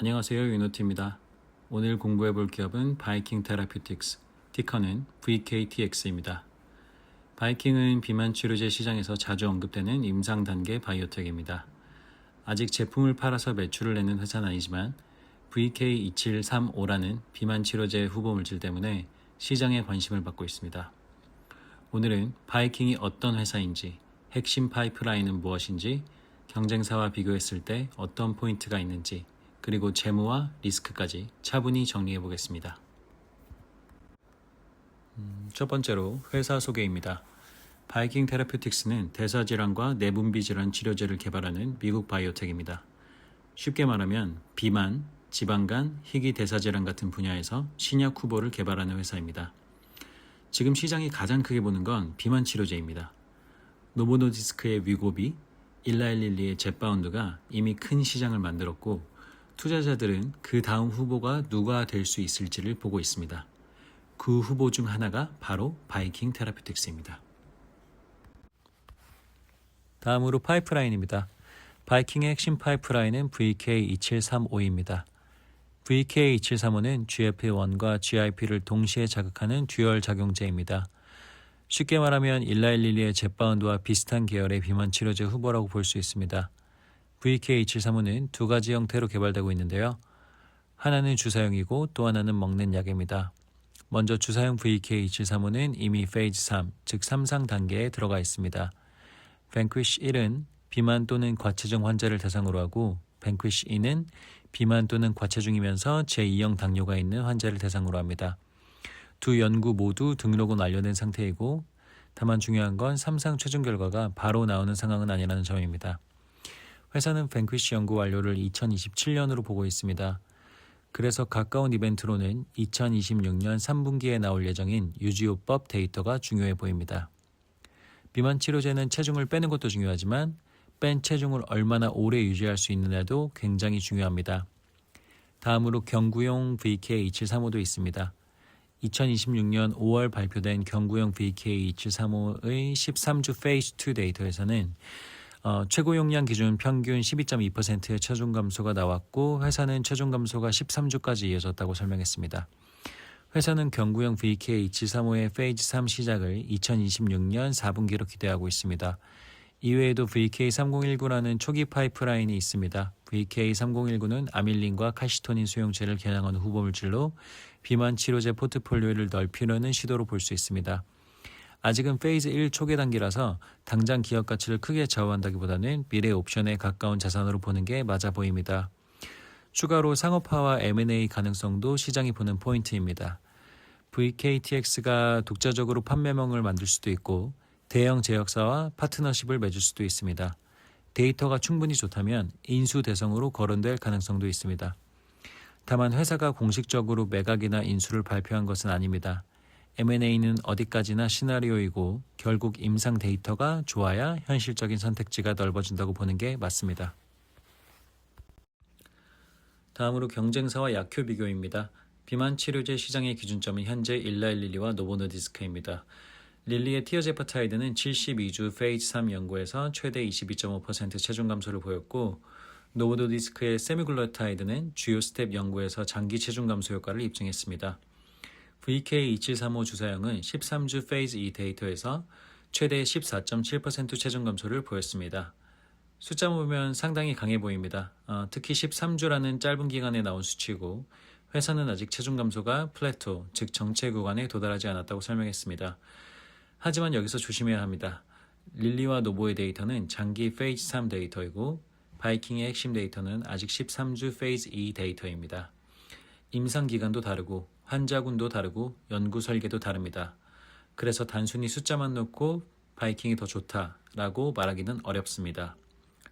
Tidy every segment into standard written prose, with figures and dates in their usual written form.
안녕하세요, 윤호트입니다. 오늘 공부해 볼 기업은 바이킹 테라퓨틱스, 티커는 VKTX입니다. 바이킹은 비만 치료제 시장에서 자주 언급되는 임상 단계 바이오텍입니다. 아직 제품을 팔아서 매출을 내는 회사는 아니지만 VK2735라는 비만 치료제 후보 물질 때문에 시장에 관심을 받고 있습니다. 오늘은 바이킹이 어떤 회사인지, 핵심 파이프라인은 무엇인지, 경쟁사와 비교했을 때 어떤 포인트가 있는지, 그리고 재무와 리스크까지 차분히 정리해 보겠습니다. 첫 번째로 회사 소개입니다. 바이킹 테라퓨틱스는 대사질환과 내분비 질환 치료제를 개발하는 미국 바이오텍입니다. 쉽게 말하면 비만, 지방간, 희귀 대사질환 같은 분야에서 신약 후보를 개발하는 회사입니다. 지금 시장이 가장 크게 보는 건 비만 치료제입니다. 노보노디스크의 위고비, 일라일릴리의 젯바운드가 이미 큰 시장을 만들었고 투자자들은 그 다음 후보가 누가 될 수 있을지를 보고 있습니다. 그 후보 중 하나가 바로 바이킹 테라퓨틱스입니다. 다음으로 파이프라인입니다. 바이킹의 핵심 파이프라인은 VK2735입니다. VK2735는 GLP-1과 GIP를 동시에 자극하는 듀얼 작용제입니다. 쉽게 말하면 일라일릴리의 젯바운드와 비슷한 계열의 비만 치료제 후보라고 볼 수 있습니다. VK2735는 두 가지 형태로 개발되고 있는데요. 하나는 주사용이고 또 하나는 먹는 약입니다. 먼저 주사용 VK2735는 이미 페이즈 3, 즉 3상 단계에 들어가 있습니다. 뱅퀴쉬 1은 비만 또는 과체중 환자를 대상으로 하고 뱅퀴쉬 2는 비만 또는 과체중이면서 제2형 당뇨가 있는 환자를 대상으로 합니다. 두 연구 모두 등록은 완료된 상태이고 다만 중요한 건 3상 최종 결과가 바로 나오는 상황은 아니라는 점입니다. 회사는 뱅퀴쉬 연구 완료를 2027년으로 보고 있습니다. 그래서 가까운 이벤트로는 2026년 3분기에 나올 예정인 유지요법 데이터가 중요해 보입니다. 비만 치료제는 체중을 빼는 것도 중요하지만 뺀 체중을 얼마나 오래 유지할 수 있느냐도 굉장히 중요합니다. 다음으로 경구용 VK2735도 있습니다. 2026년 5월 발표된 경구용 VK2735의 13주 페이즈 2 데이터에서는 최고 용량 기준 평균 12.2%의 체중 감소가 나왔고 회사는 체중 감소가 13주까지 이어졌다고 설명했습니다. 회사는 경구용 VK2735의 페이즈 3 시작을 2026년 4분기로 기대하고 있습니다. 이외에도 VK3019라는 초기 파이프라인이 있습니다. VK3019는 아밀린과 칼시토닌 수용체를 겨냥한 후보물질로 비만 치료제 포트폴리오를 넓히려는 시도로 볼 수 있습니다. 아직은 페이즈 1 초기 단계라서 당장 기업 가치를 크게 좌우한다기보다는 미래 옵션에 가까운 자산으로 보는 게 맞아 보입니다. 추가로 상업화와 M&A 가능성도 시장이 보는 포인트입니다. VKTX가 독자적으로 판매명을 만들 수도 있고 대형 제약사와 파트너십을 맺을 수도 있습니다. 데이터가 충분히 좋다면 인수 대상으로 거론될 가능성도 있습니다. 다만 회사가 공식적으로 매각이나 인수를 발표한 것은 아닙니다. M&A는 어디까지나 시나리오이고 결국 임상 데이터가 좋아야 현실적인 선택지가 넓어진다고 보는 게 맞습니다. 다음으로 경쟁사와 약효 비교입니다. 비만 치료제 시장의 기준점은 현재 일라일릴리와 노보노디스크입니다. 릴리의 티어제파타이드는 72주 페이즈 3 연구에서 최대 22.5% 체중 감소를 보였고 노보노디스크의 세미글루타이드는 주요 스텝 연구에서 장기 체중 감소 효과를 입증했습니다. VK2735 주사형은 13주 페이즈 2 데이터에서 최대 14.7% 체중 감소를 보였습니다. 숫자 보면 상당히 강해 보입니다. 특히 13주라는 짧은 기간에 나온 수치고 회사는 아직 체중 감소가 플래토, 즉 정체 구간에 도달하지 않았다고 설명했습니다. 하지만 여기서 조심해야 합니다. 릴리와 노보의 데이터는 장기 페이즈 3 데이터이고 바이킹의 핵심 데이터는 아직 13주 페이즈 2 데이터입니다. 임상 기간도 다르고 환자군도 다르고 연구 설계도 다릅니다. 그래서 단순히 숫자만 놓고 바이킹이 더 좋다라고 말하기는 어렵습니다.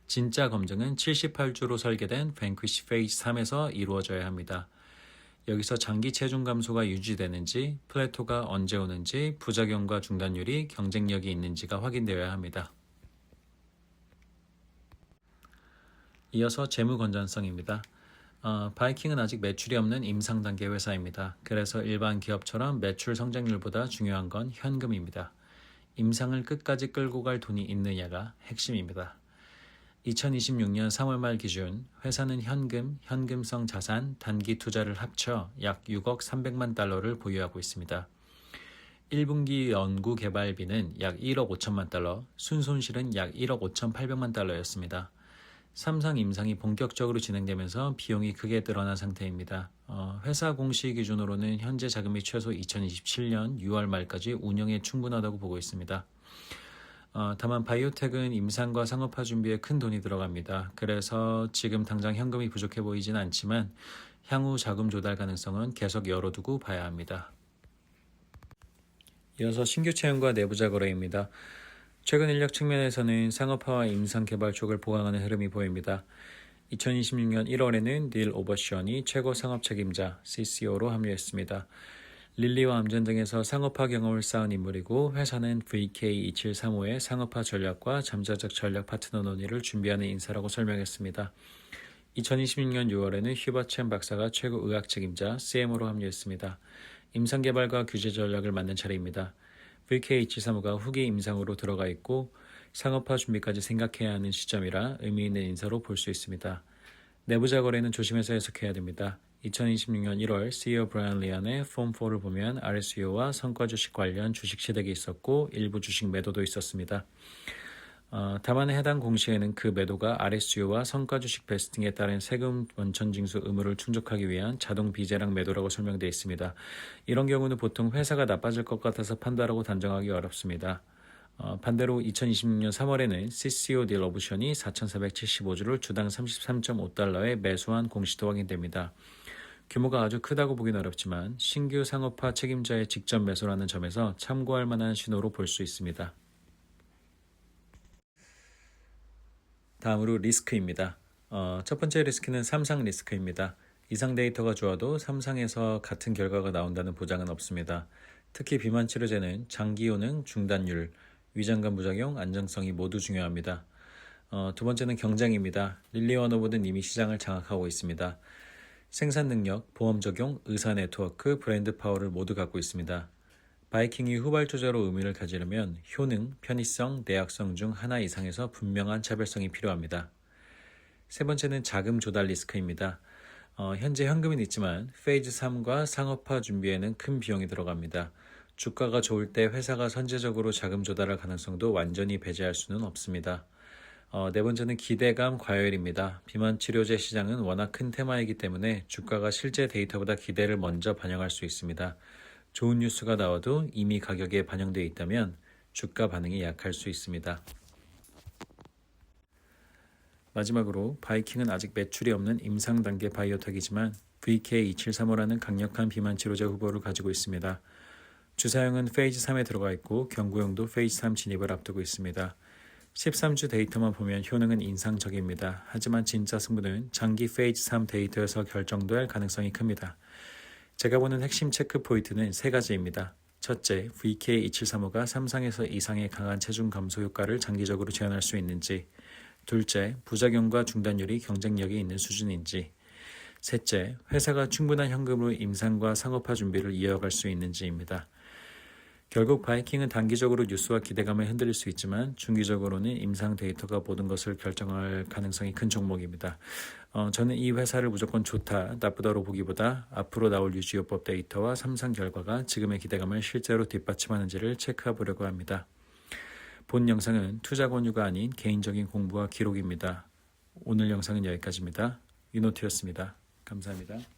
진짜 검증은 78주로 설계된 뱅퀴쉬 페이즈 3에서 이루어져야 합니다. 여기서 장기 체중 감소가 유지되는지, 플래토가 언제 오는지, 부작용과 중단율이 경쟁력이 있는지가 확인되어야 합니다. 이어서 재무 건전성입니다. 바이킹은 아직 매출이 없는 임상 단계 회사입니다. 그래서 일반 기업처럼 매출 성장률보다 중요한 건 현금입니다. 임상을 끝까지 끌고 갈 돈이 있느냐가 핵심입니다. 2026년 3월 말 기준 회사는 현금, 현금성 자산, 단기 투자를 합쳐 약 6억 300만 달러를 보유하고 있습니다. 1분기 연구 개발비는 약 1억 5천만 달러, 순손실은 약 1억 5천8백만 달러였습니다. 삼성 임상이 본격적으로 진행되면서 비용이 크게 늘어난 상태입니다. 회사 공시 기준으로는 현재 자금이 최소 2027년 6월 말까지 운영에 충분하다고 보고 있습니다. 다만 바이오텍은 임상과 상업화 준비에 큰 돈이 들어갑니다. 그래서 지금 당장 현금이 부족해 보이진 않지만 향후 자금 조달 가능성은 계속 열어두고 봐야 합니다. 이어서 신규 채용과 내부자 거래입니다. 최근 인력 측면에서는 상업화와 임상 개발 쪽을 보강하는 흐름이 보입니다. 2026년 1월에는 닐 오버션이 최고 상업 책임자 CCO로 합류했습니다. 릴리와 암전 등에서 상업화 경험을 쌓은 인물이고 회사는 VK2735의 상업화 전략과 잠재적 전략 파트너 논의를 준비하는 인사라고 설명했습니다. 2026년 6월에는 휴버첸 박사가 최고 의학 책임자 CMO로 합류했습니다. 임상 개발과 규제 전략을 맡는 차례입니다. VK2735가 후기 임상으로 들어가 있고 상업화 준비까지 생각해야 하는 시점이라 의미 있는 인사로 볼 수 있습니다. 내부자 거래는 조심해서 해석해야 됩니다. 2026년 1월 CEO 브라이언 리안의 폼4를 보면 RSU와 성과 주식 관련 주식 취득이 있었고 일부 주식 매도도 있었습니다. 다만 해당 공시에는 그 매도가 RSU와 성과 주식 베스팅에 따른 세금 원천 징수 의무를 충족하기 위한 자동 비재량 매도라고 설명되어 있습니다. 이런 경우는 보통 회사가 나빠질 것 같아서 판단하고 단정하기 어렵습니다. 반대로 2026년 3월에는 CCO 딜 오브션이 4,475주를 주당 33.5달러에 매수한 공시도 확인됩니다. 규모가 아주 크다고 보긴 어렵지만 신규 상업화 책임자의 직접 매수라는 점에서 참고할 만한 신호로 볼 수 있습니다. 다음으로 리스크입니다. 첫 번째 리스크는 삼상 리스크입니다. 이상 데이터가 좋아도 삼상에서 같은 결과가 나온다는 보장은 없습니다. 특히 비만 치료제는 장기 효능, 중단율, 위장관 부작용, 안정성이 모두 중요합니다. 두 번째는 경쟁입니다. 릴리와 노보는 이미 시장을 장악하고 있습니다. 생산 능력, 보험 적용, 의사 네트워크, 브랜드 파워를 모두 갖고 있습니다. 바이킹이 후발주자로 의미를 가지려면 효능, 편의성, 내약성 중 하나 이상에서 분명한 차별성이 필요합니다. 세 번째는 자금 조달 리스크입니다. 현재 현금은 있지만 페이즈 3과 상업화 준비에는 큰 비용이 들어갑니다. 주가가 좋을 때 회사가 선제적으로 자금 조달할 가능성도 완전히 배제할 수는 없습니다. 네 번째는 기대감 과열입니다. 비만 치료제 시장은 워낙 큰 테마이기 때문에 주가가 실제 데이터보다 기대를 먼저 반영할 수 있습니다. 좋은 뉴스가 나와도 이미 가격에 반영되어 있다면 주가 반응이 약할 수 있습니다. 마지막으로 바이킹은 아직 매출이 없는 임상 단계 바이오텍이지만 VK2735라는 강력한 비만 치료제 후보를 가지고 있습니다. 주사형은 페이즈 3에 들어가 있고 경구형도 페이즈 3 진입을 앞두고 있습니다. 13주 데이터만 보면 효능은 인상적입니다. 하지만 진짜 승부는 장기 페이즈 3 데이터에서 결정될 가능성이 큽니다. 제가 보는 핵심 체크 포인트는 세 가지입니다. 첫째, VK2735가 삼상에서 이상의 강한 체중 감소 효과를 장기적으로 재현할 수 있는지. 둘째, 부작용과 중단율이 경쟁력이 있는 수준인지. 셋째, 회사가 충분한 현금으로 임상과 상업화 준비를 이어갈 수 있는지입니다. 결국 바이킹은 단기적으로 뉴스와 기대감을 흔들릴 수 있지만 중기적으로는 임상 데이터가 모든 것을 결정할 가능성이 큰 종목입니다. 저는 이 회사를 무조건 좋다, 나쁘다로 보기보다 앞으로 나올 유지요법 데이터와 삼상 결과가 지금의 기대감을 실제로 뒷받침하는지를 체크해 보려고 합니다. 본 영상은 투자 권유가 아닌 개인적인 공부와 기록입니다. 오늘 영상은 여기까지입니다. 유노트였습니다. 감사합니다.